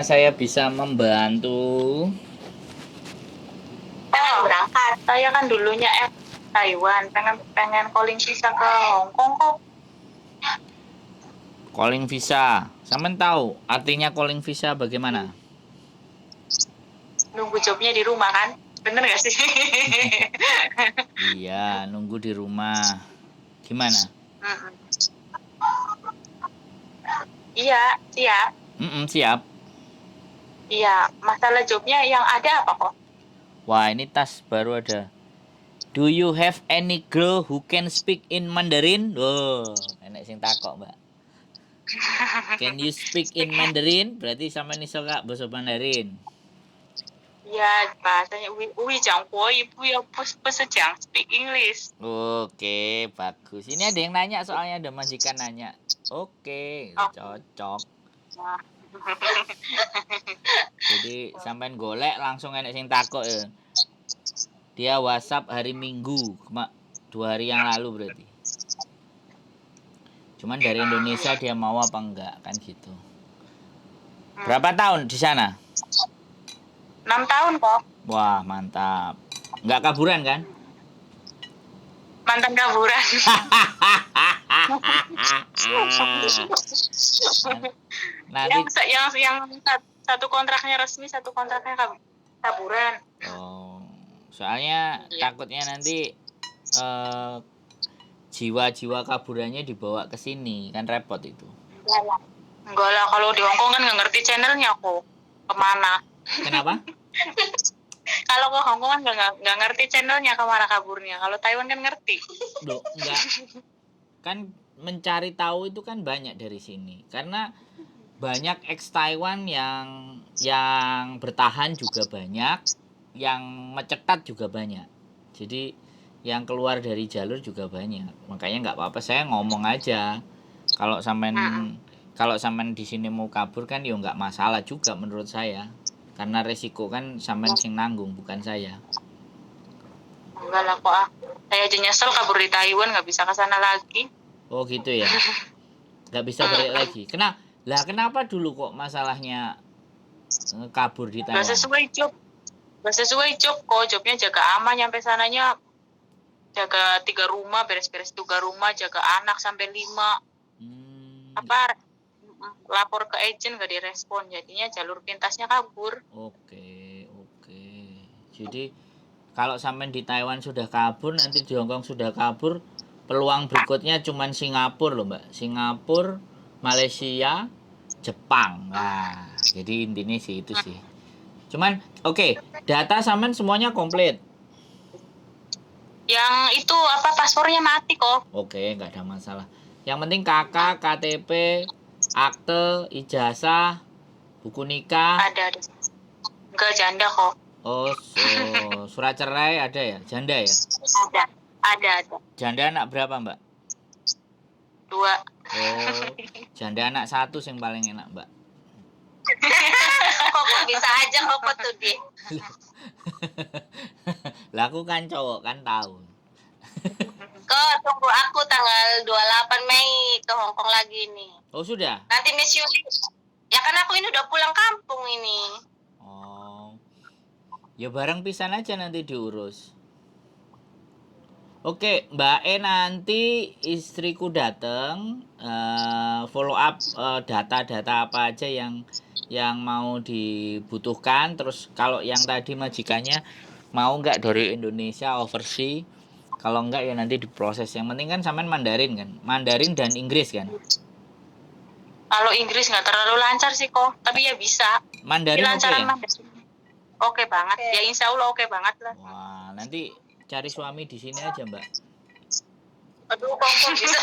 Saya bisa membantu. Pengen berangkat. Saya kan dulunya Taiwan, pengen calling visa ke Hong Kong kok. Calling visa. Sampean tahu artinya calling visa bagaimana? Nunggu jobnya di rumah kan? Bener gak sih? Iya, nunggu di rumah. Gimana? Mm-mm. Iya, siap. Siap. Iya, masalah jobnya yang ada apa kok? Wah, ini tas baru ada. Do you have any girl who can speak in Mandarin? Oh, enak sing takok, Mbak. Can you speak in Mandarin? Berarti sampean iso Kak bahasa Mandarin. Iya, bahasanya Wi Jiang Huo Yi Bu讲 speak English. Oke, bagus. Ini ada yang nanya soalnya ada majikan nanya. Oke, Oh, cocok. nah. Jadi sampean golek langsung enek sing takok ya. Dia WhatsApp hari Minggu, 2 hari yang lalu berarti. Cuman dari Indonesia dia mau apa enggak kan gitu. Berapa tahun di sana? 6 tahun kok. Wah, mantap. Enggak kaburan kan? Mantan kaburan. Nanti yang satu kontraknya resmi, satu kontraknya kaburan. oh, soalnya takutnya nanti eh, jiwa-jiwa kaburannya dibawa ke sini kan repot itu. Enggak lah, kalau di Hongkong kan nggak ngerti channelnya kok. Kemana? Kenapa? Kalau ke Hongkong kan nggak ngerti channelnya kemana kaburnya. Kalau Taiwan kan ngerti. Loh, enggak. Kan mencari tahu itu kan banyak dari sini. Karena banyak ex Taiwan yang bertahan juga banyak, yang mencetat juga banyak. Jadi yang keluar dari jalur juga banyak. Makanya nggak apa-apa saya ngomong aja. Kalau sampean kalau sampean di sini mau kabur kan ya nggak masalah juga menurut saya. Karena resiko kan sampean sing nanggung bukan saya. Enggak lah kok. Saya aja nyesel kabur di Taiwan nggak bisa ke sana lagi. Oh gitu ya. Nggak bisa balik lagi. Kenapa dulu kok masalahnya kabur di Nggak Taiwan? sesuai job. Nggak sesuai job kok. Jobnya jaga aman, nyampe sananya jaga 3 rumah, beres-beres 3 rumah, jaga anak sampai 5. Apa lapor ke agent nggak direspon, jadinya jalur pintasnya kabur. Oke. Jadi kalau sampean di Taiwan sudah kabur, nanti di Hongkong sudah kabur, peluang berikutnya cuman Singapura loh, Mbak. Singapura, Malaysia, Jepang. Nah, jadi intinya sih itu sih. Cuman oke, data sampean semuanya komplit. Yang itu apa, paspornya mati kok. Oke, nggak ada masalah. Yang penting KK, KTP, akte, ijazah, buku nikah. Ada. Enggak, janda kok. Oh, surat cerai ada ya? Janda ya? Ada. Janda anak berapa, Mbak? 2. Oh, janda anak 1 yang paling enak, Mbak. Kok bisa aja kok tuh dia. Lah aku kan cowok kan tahu. Kok tunggu aku tanggal 28 Mei ke Hongkong lagi nih. Oh, sudah? Nanti Miss Yuli. Ya kan aku ini udah pulang kampung ini. Oh. Ya bareng pisan aja nanti diurus. Oke, Mbak E nanti istriku datang follow up data-data apa aja yang mau dibutuhkan. Terus kalau yang tadi majikannya mau nggak dari Indonesia overseas, kalau nggak ya nanti diproses. Yang penting kan sampean Mandarin kan, Mandarin dan Inggris kan. Kalau Inggris nggak terlalu lancar sih kok, tapi ya bisa. Mandarin oke ya. Oke banget. Ya insya Allah oke banget lah. Wah, nanti cari suami di sini aja, Mbak. Aduh, kok bisa.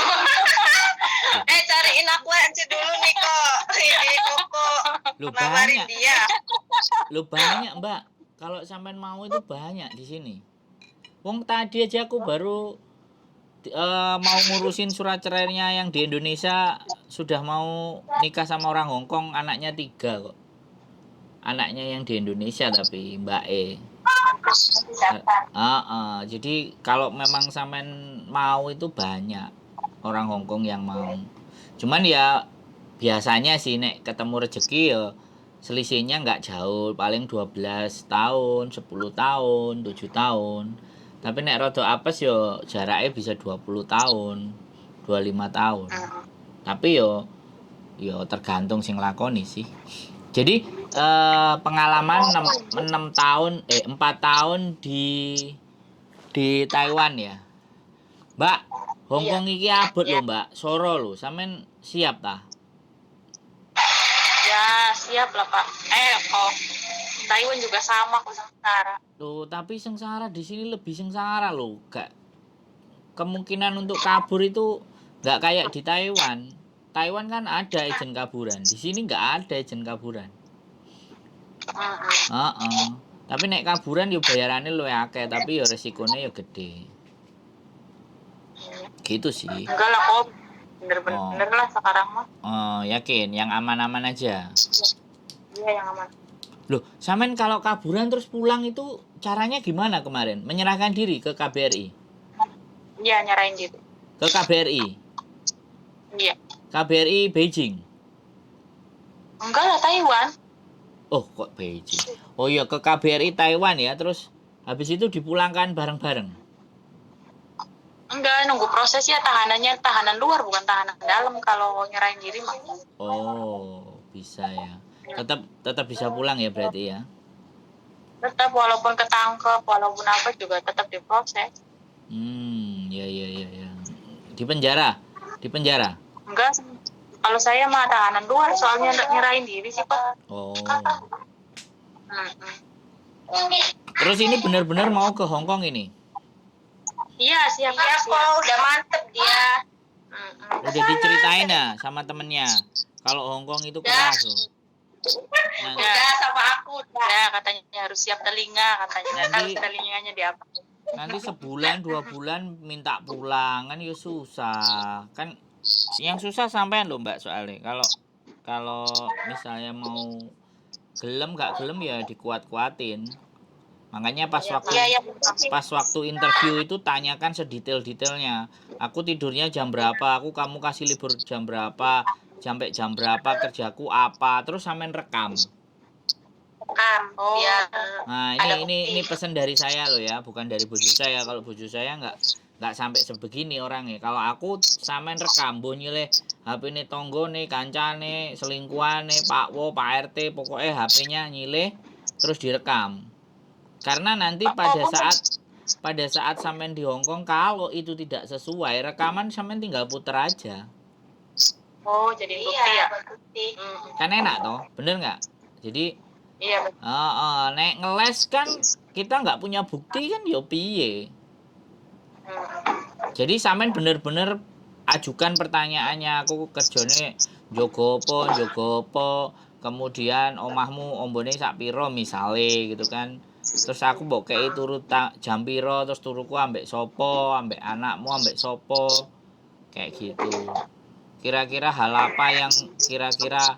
Cariin aku aja dulu nih kok. Ini kok. Lu Nawarin banyak. dia. Lu banyak, Mbak. Kalau sampean mau itu banyak di sini. Wong tadi aja aku baru mau ngurusin surat cerainya yang di Indonesia, sudah mau nikah sama orang Hongkong, anaknya 3 kok. Anaknya yang di Indonesia tapi Mbak E. Jadi kalau memang sampean mau itu banyak orang Hongkong yang mau. Cuman ya biasanya sih nek ketemu rezeki ya selisihnya nggak jauh, paling 12 tahun, 10 tahun, 7 tahun. Tapi nek rada apes yo jaraknya bisa 20 tahun, 25 tahun. Tapi yo tergantung sing lakoni sih. Jadi pengalaman 6 tahun 4 tahun di Taiwan ya. Mbak, Hongkong iki abot lho, Mbak. Soro lho, sampean siap ta? Ya, siap lah, Pak. Taiwan juga sama kok sengsara. Loh, tapi sengsara di sini lebih sengsara loh. Gak kemungkinan untuk kabur itu nggak kayak di Taiwan. Taiwan kan ada agen kaburan. Di sini nggak ada agen kaburan. Tapi nek kaburan yo bayarannya luwih akeh, tapi yo resikonya yo gede. Gitu sih. Enggak lah kok. Bener-bener lah sekarang mah. Oh, yakin yang aman-aman aja. Iya, yang aman. Loh, sampean kalau kaburan terus pulang itu caranya gimana kemarin? Menyerahkan diri ke KBRI? Iya, nyerahin diri. Ke KBRI? Iya. KBRI Beijing? Enggak lah, Taiwan. Oh, kok Beijing? Oh iya, ke KBRI Taiwan ya, terus habis itu dipulangkan bareng-bareng? Enggak, nunggu prosesnya tahanannya tahanan luar bukan tahanan dalam kalau nyerahin diri mah. Oh, bisa ya. Tetap bisa pulang ya berarti ya? Tetap walaupun ketangkep, walaupun apa juga tetap diproses. Ya. Di penjara? Di penjara? Enggak, kalau saya mah tahanan luar soalnya nyerahin diri sih, Pak. Oh. Terus ini benar-benar mau ke Hong Kong ini? Iya, siap kok, udah mantep dia. Udah diceritain ya sama temennya kalau Hong Kong itu keras loh. Udah sama aku udah katanya harus siap telinga katanya. Nanti telinganya diapa? Nanti sebulan 2 bulan minta pulang kan ya susah. Kan yang susah sampean loh Mbak soalnya. Kalau misalnya mau gelem gak gelem ya dikuat-kuatin. Makanya pas waktu interview itu tanyakan sedetail-detailnya. Aku tidurnya jam berapa, kamu kasih libur jam berapa, sampai jam berapa, kerjaku apa, terus sampean rekam. Oh, ya. Nah, ini pesan dari saya loh ya, bukan dari bojo saya. Kalau bojo saya nggak sampai sebegini orangnya. Kalau aku sampean rekam, nyile HP ini tonggo nih, kancane, selingkuhan nih, Pak Wo, Pak RT, pokoknya HP-nya nyile terus direkam. Karena nanti pada saat sampean di Hongkong kalau itu tidak sesuai rekaman sampean tinggal puter aja. Oh, jadi bukti ya. Kan enak toh, bener nggak? Jadi iya. Nek ngeles kan kita nggak punya bukti kan yo piye. Jadi sampean bener-bener ajukan pertanyaannya, aku kerjane jogo apa, kemudian omahmu ombone sak piro misale gitu kan. Terus aku mbok kei turu jam piro, terus turuku ambek sopo, ambek anakmu ambek sopo. Kayak gitu. Kira-kira hal apa yang kira-kira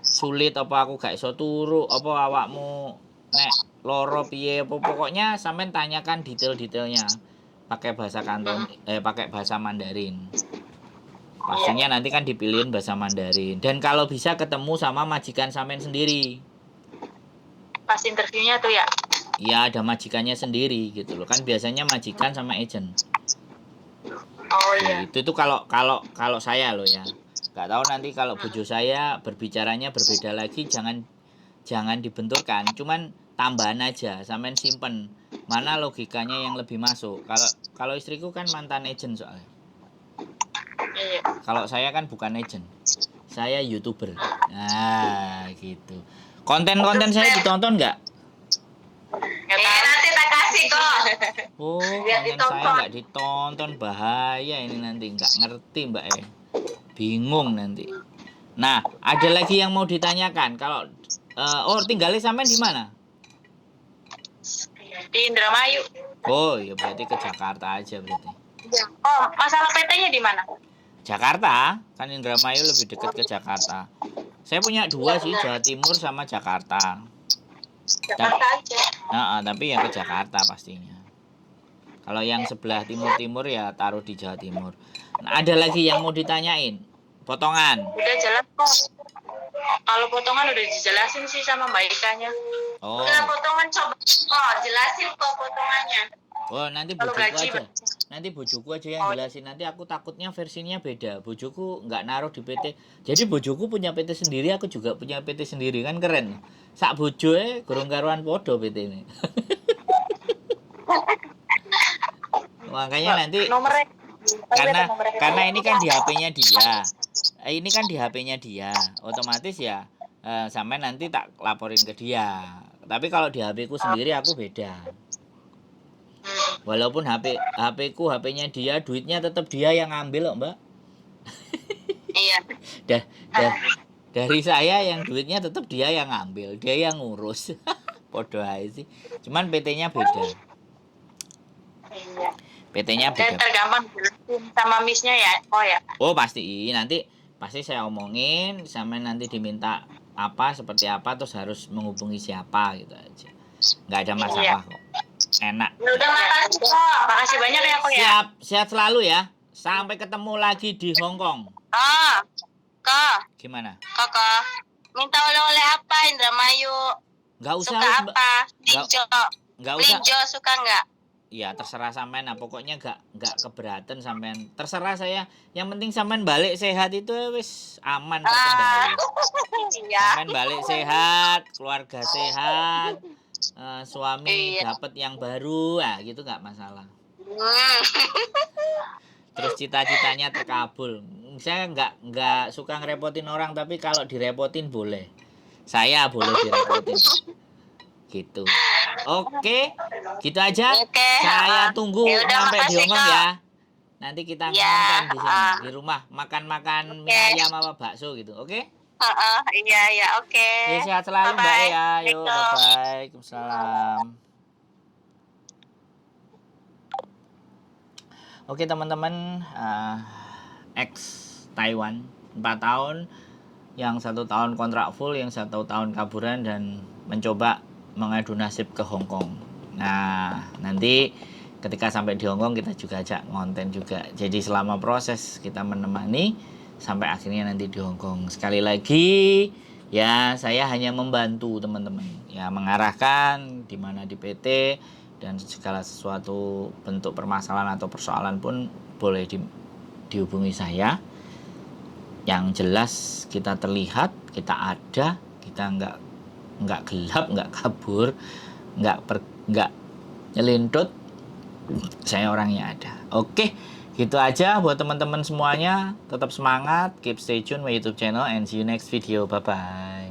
sulit apa aku gak iso turu, apa awakmu nek loro piye, pokoknya sampean tanyakan detail-detailnya pakai bahasa kanton pakai bahasa Mandarin. Pastinya nanti kan dipilihin bahasa Mandarin dan kalau bisa ketemu sama majikan sampean sendiri. Pas interviewnya tuh ya? Iya, ada majikannya sendiri gitu loh. Kan biasanya majikan sama agent. Oh iya. Itu tuh kalau saya loh ya. Gak tahu nanti kalau bojo saya berbicaranya berbeda lagi, jangan dibenturkan. Cuman tambahan aja, sampean simpen. Mana logikanya yang lebih masuk. Kalau istriku kan mantan agent soalnya. Iya. Kalau saya kan bukan agent. Saya YouTuber. Nah, gitu. Konten-konten saya ditonton nggak? Nanti tak kasih kok. Oh, konten saya nggak ditonton, bahaya ini nanti nggak ngerti Mbak bingung nanti. Nah, ada lagi yang mau ditanyakan. Kalau tinggalnya sampean di mana? Di Indramayu. Oh, ya berarti ke Jakarta aja berarti. Oh, masalah PT-nya di mana? Jakarta, kan Indramayu lebih dekat ke Jakarta. Saya punya 2 sih, Jawa Timur sama Jakarta. Jakarta aja. Tapi yang ke Jakarta pastinya. Kalau yang sebelah timur ya taruh di Jawa Timur. Nah, ada lagi yang mau ditanyain? Potongan. Udah jelas kok. Kalau potongan udah dijelasin sih sama Mbak Ikanya. Oh. Udah potongan coba. Oh, jelasin kok potongannya. Oh, nanti Kalau bojoku gaji, aja. Nanti bojoku aja yang jelasin. Nanti aku takutnya versinya beda. Bojoku nggak naruh di PT. Jadi bojoku punya PT sendiri, aku juga punya PT sendiri, kan keren. Sak bojoe gorong karuan podo PT ini. Makanya nanti nomornya karena ini kan di HP-nya dia. Ini kan di HP-nya dia. Otomatis ya sampai nanti tak laporin ke dia. Tapi kalau di HP ku sendiri aku beda. Walaupun HP ku HP-nya dia, duitnya tetap dia yang ngambil loh, Mbak. Iya. Dari saya yang duitnya tetap dia yang ngambil, dia yang ngurus. Podo aja sih. Cuman PT-nya beda. Iya. PT-nya beda. Tergampang jelasin sama miss-nya ya. Oh ya. Oh, pasti saya omongin sampai nanti diminta apa seperti apa terus harus menghubungi siapa gitu aja. Nggak ada masalah kok. Enak. Udah makasih kok. Makasih banyak ya kok ya. Siap selalu ya. Sampai ketemu lagi di Hong Kong. Kak. Gimana? Kakak, minta oleh-oleh apa Indramayu? Nggak usah. Suka apa? Linjo. Nggak usah. Linjo suka nggak? Ya terserah sampean, nah pokoknya nggak keberatan sampean. Terserah saya. Yang penting sampean balik sehat itu wis aman terkendali. Sampean balik sehat, keluarga sehat, suami dapat yang baru, gitu nggak masalah. Terus cita-citanya terkabul. Saya nggak suka ngerepotin orang, tapi kalau direpotin boleh. Saya boleh direpotin. Gitu. Oke, gitu aja. Saya tunggu sampai di Hong Kong ya. Nanti kita nonton di sini di rumah makan-makan mie ayam apa bakso gitu. Oke? Iya, oke. Ya, sehat selalu Mbak ya. Yuk, bye-bye. Waalaikumsalam. Oke teman-teman, ex Taiwan 4 tahun, yang 1 tahun kontrak full, yang 1 tahun kaburan dan mencoba mengadu nasib ke Hong Kong. Nah, nanti ketika sampai di Hong Kong kita juga ajak ngonten juga. Jadi selama proses kita menemani sampai akhirnya nanti di Hong Kong. Sekali lagi ya, saya hanya membantu teman-teman ya, mengarahkan di mana di PT, dan segala sesuatu bentuk permasalahan atau persoalan pun boleh dihubungi saya. Yang jelas kita terlihat, kita ada, kita nggak gelap, nggak kabur, nggak nyelintut. Saya orangnya ada. Oke, gitu aja buat teman-teman semuanya. Tetap semangat, keep stay tune my YouTube channel, and see you next video. Bye bye.